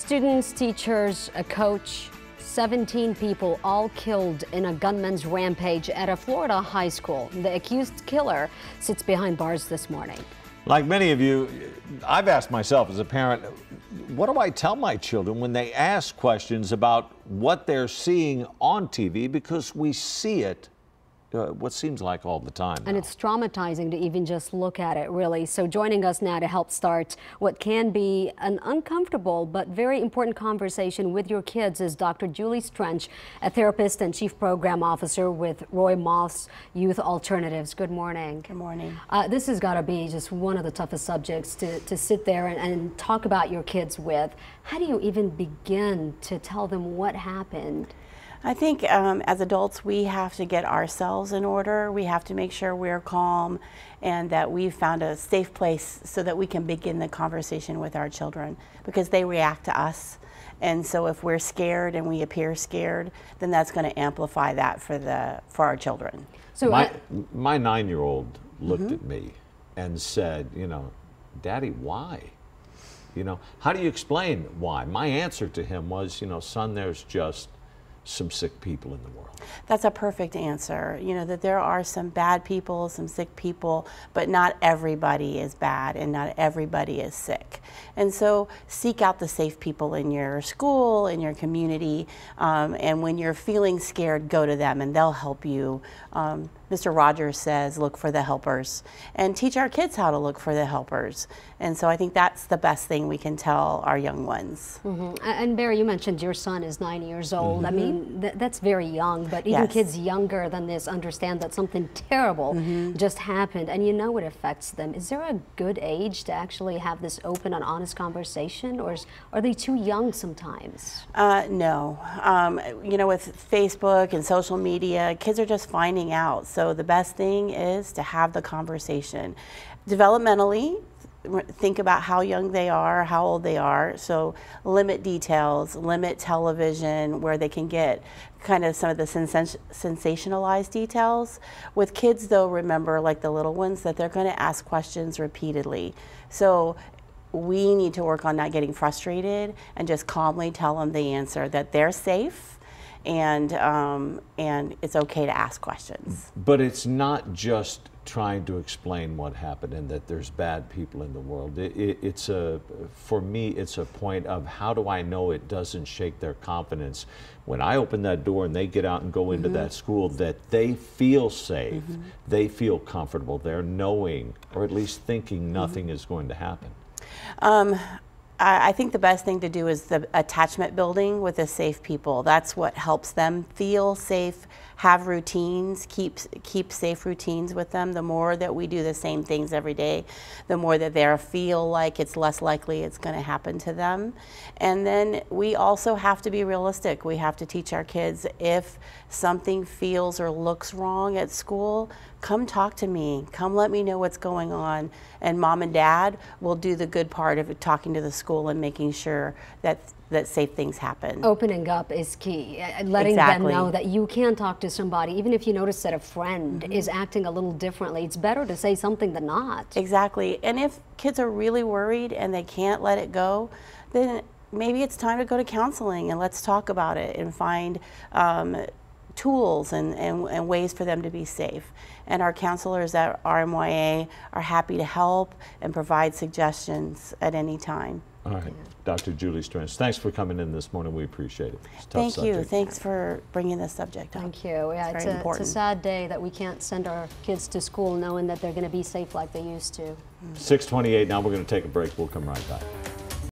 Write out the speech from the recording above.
Students, teachers, a coach, 17 people all killed in a gunman's rampage at a Florida high school. The accused killer sits behind bars this morning. Like many of you, I've asked myself as a parent, what do I tell my children when they ask questions about what they're seeing on TV, because we see it what seems like all the time now. And it's traumatizing to even just look at it, really. So joining us now to help start what can be an uncomfortable but very important conversation with your kids is Dr. Julie Strench, a therapist and chief program officer with Roy Maas Youth Alternatives. Good morning. Good morning. This has got to be just one of the toughest subjects to sit there and talk about your kids with. How do you even begin to tell them what happened? I think as adults, we have to get ourselves in order. We have to make sure we're calm and that we've found a safe place so that we can begin the conversation with our children, because they react to us. And so if we're scared and we appear scared, then that's going to amplify that for our children. So my 9-year-old looked at me and said, you know, Daddy, why? You know, how do you explain why? My answer to him was, you know, son, there's just some sick people in the world. That's a perfect answer. You know, that there are some bad people, some sick people, but not everybody is bad and not everybody is sick. And so seek out the safe people in your school, in your community, and when you're feeling scared, go to them and they'll help you. Mr. Rogers says, look for the helpers, and teach our kids how to look for the helpers. And so I think that's the best thing we can tell our young ones. And Barry, you mentioned your son is 9 years old. I mean, that's very young, but even kids younger than this understand that something terrible just happened, and you know it affects them. Is there a good age to actually have this open and honest conversation, or are they too young sometimes? No. You know, with Facebook and social media, kids are just finding out. So the best thing is to have the conversation. Developmentally, think about how young they are, how old they are. So limit details, limit television where they can get kind of some of the sensationalized details. With kids though, remember, like the little ones, that they're going to ask questions repeatedly. So we need to work on not getting frustrated and just calmly tell them the answer, that they're safe and it's okay to ask questions. But it's not just trying to explain what happened and that there's bad people in the world. For me, it's a point of how do I know it doesn't shake their confidence when I open that door and they get out and go into that school, that they feel safe, they feel comfortable, they're knowing, or at least thinking nothing is going to happen. I think the best thing to do is the attachment building with the safe people. That's what helps them feel safe, have routines, keep safe routines with them. The more that we do the same things every day, the more that they feel like it's less likely it's going to happen to them. And then we also have to be realistic. We have to teach our kids, if something feels or looks wrong at school, come talk to me, come let me know what's going on. And mom and dad will do the good part of talking to the school and making sure that safe things happen. Opening up is key. Letting them know that you can talk to somebody, even if you notice that a friend is acting a little differently. It's better to say something than not. Exactly. And if kids are really worried and they can't let it go, then maybe it's time to go to counseling and let's talk about it and find tools and ways for them to be safe. And our counselors at RMYA are happy to help and provide suggestions at any time. All right, Dr. Julie Strench, thanks for coming in this morning. We appreciate it. It's a tough Thank subject. you. Thanks for bringing this subject up. Thank you. Yeah, it's a sad day that we can't send our kids to school knowing that they're going to be safe like they used to. 6:28 now. We're going to take a break. We'll come right back.